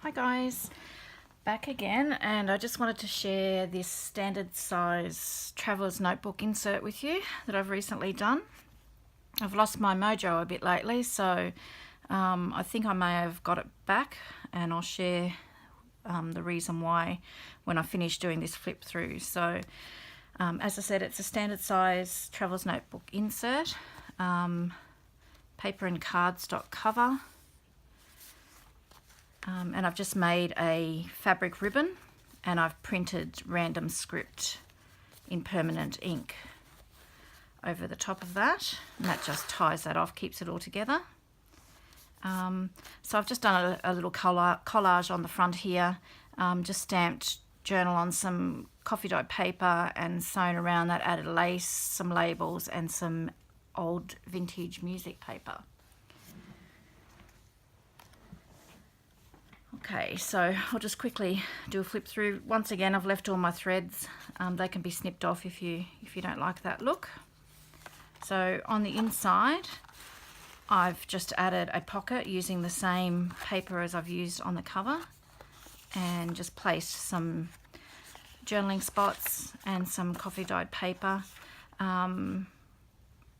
Hi guys, back again, and I just wanted to share this standard size traveller's notebook insert with you that I've recently done. I've lost my mojo a bit lately, so I think I may have got it back, and I'll share the reason why when I finish doing this flip through. So as I said, it's a standard size traveller's notebook insert, paper and cardstock cover. And I've just made a fabric ribbon, and I've printed random script in permanent ink over the top of that, and that just ties that off, keeps it all together. So I've just done a little collage on the front here, just stamped journal on some coffee dyed paper and sewn around that, added lace, some labels and some old vintage music paper. Okay, so I'll just quickly do a flip through. Once again, I've left all my threads. They can be snipped off if you don't like that look. So on the inside, I've just added a pocket using the same paper as I've used on the cover, and just placed some journaling spots and some coffee dyed paper.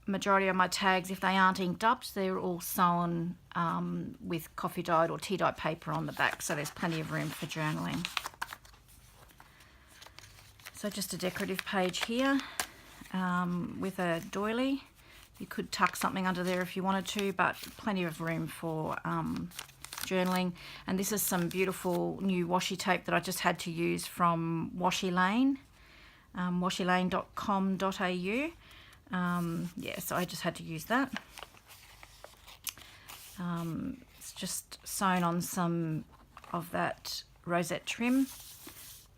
Majority of my tags, if they aren't inked up, they're all sewn with coffee dyed or tea dyed paper on the back, so there's plenty of room for journaling. So just a decorative page here with a doily. You could tuck something under there if you wanted to, but plenty of room for journaling. And this is some beautiful new washi tape that I just had to use from Washi Lane, washilane.com.au. Yeah, so I just had to use that. It's just sewn on some of that rosette trim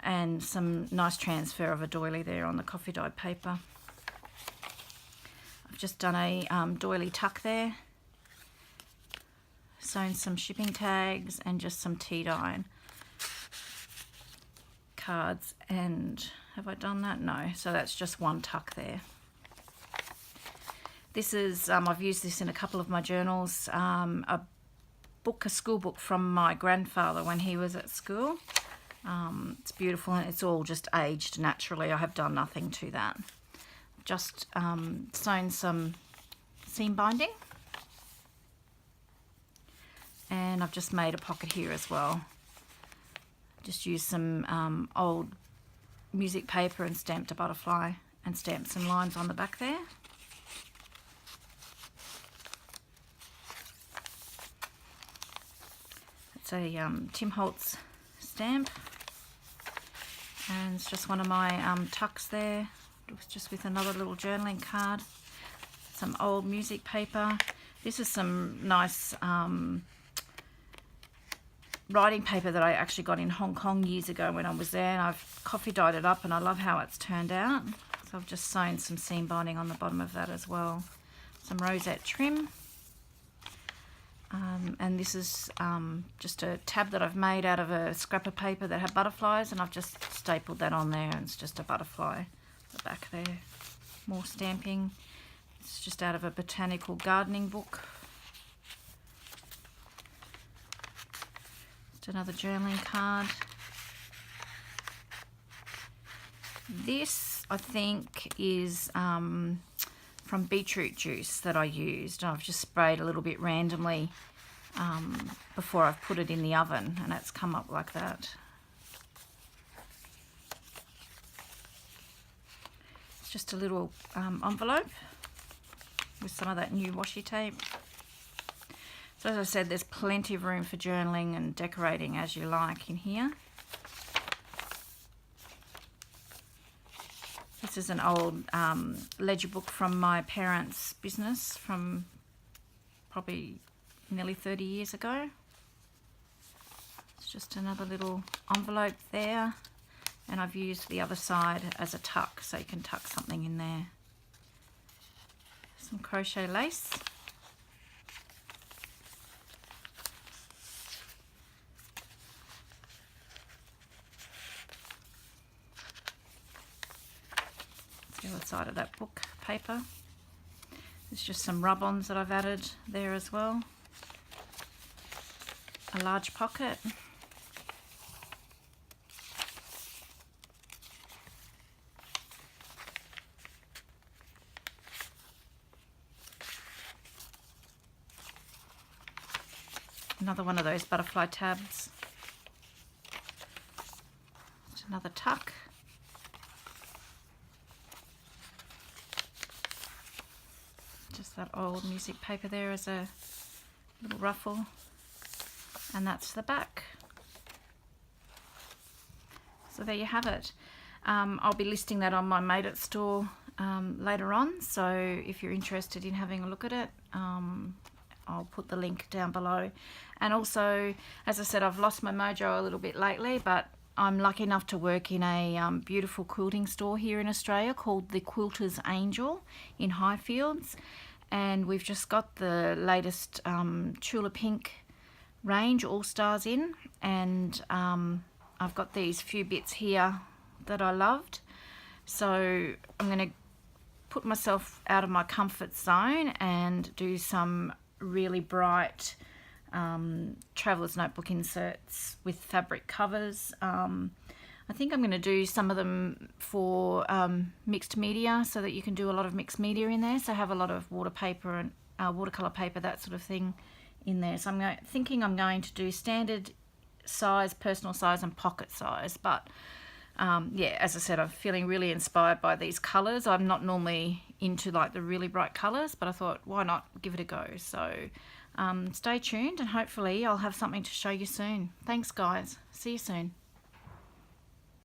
and some nice transfer of a doily there on the coffee dyed paper. I've just done a doily tuck there, sewn some shipping tags and just some tea dye cards. And have I done that? No, so that's just one tuck there. This is, I've used this in a couple of my journals, a school book from my grandfather when he was at school. It's beautiful, and it's all just aged naturally. I have done nothing to that. Just sewn some seam binding, and I've just made a pocket here as well. Just used some old music paper and stamped a butterfly and stamped some lines on the back there. It's a Tim Holtz stamp, and it's just one of my tucks there. It was just with another little journaling card, some old music paper. This is some nice writing paper that I actually got in Hong Kong years ago when I was there, and I've coffee dyed it up, and I love how it's turned out. So I've just sewn some seam binding on the bottom of that as well. Some rosette trim. And this is just a tab that I've made out of a scrap of paper that had butterflies, and I've just stapled that on there, and it's just a butterfly at the back there. More stamping. It's just out of a botanical gardening book. Just another journaling card. This, I think, is from beetroot juice that I used. I've just sprayed a little bit randomly before I've put it in the oven, and it's come up like that. It's just a little envelope with some of that new washi tape. So as I said, there's plenty of room for journaling and decorating as you like in here. This is an old ledger book from my parents' business from probably nearly 30 years ago. It's just another little envelope there, and I've used the other side as a tuck, so you can tuck something in there. Some crochet lace. The other side of that book paper. There's just some rub-ons that I've added there as well. A large pocket, another one of those butterfly tabs. Just another tuck. Just that old music paper there as a little ruffle. And that's the back. So there you have it. I'll be listing that on my Made It store later on, so if you're interested in having a look at it, I'll put the link down below. And also, as I said, I've lost my mojo a little bit lately, but I'm lucky enough to work in a beautiful quilting store here in Australia called the Quilter's Angel in Highfields, and we've just got the latest Chula Pink range All Stars in, and I've got these few bits here that I loved, so I'm going to put myself out of my comfort zone and do some really bright traveler's notebook inserts with fabric covers. I think I'm going to do some of them for mixed media, so that you can do a lot of mixed media in there, so I have a lot of water paper and watercolor paper, that sort of thing in there. So I'm thinking I'm going to do standard size, personal size and pocket size, but yeah, as I said, I'm feeling really inspired by these colors. I'm not normally into like the really bright colors, but I thought, why not give it a go? So stay tuned, and hopefully I'll have something to show you soon. Thanks guys, see you soon.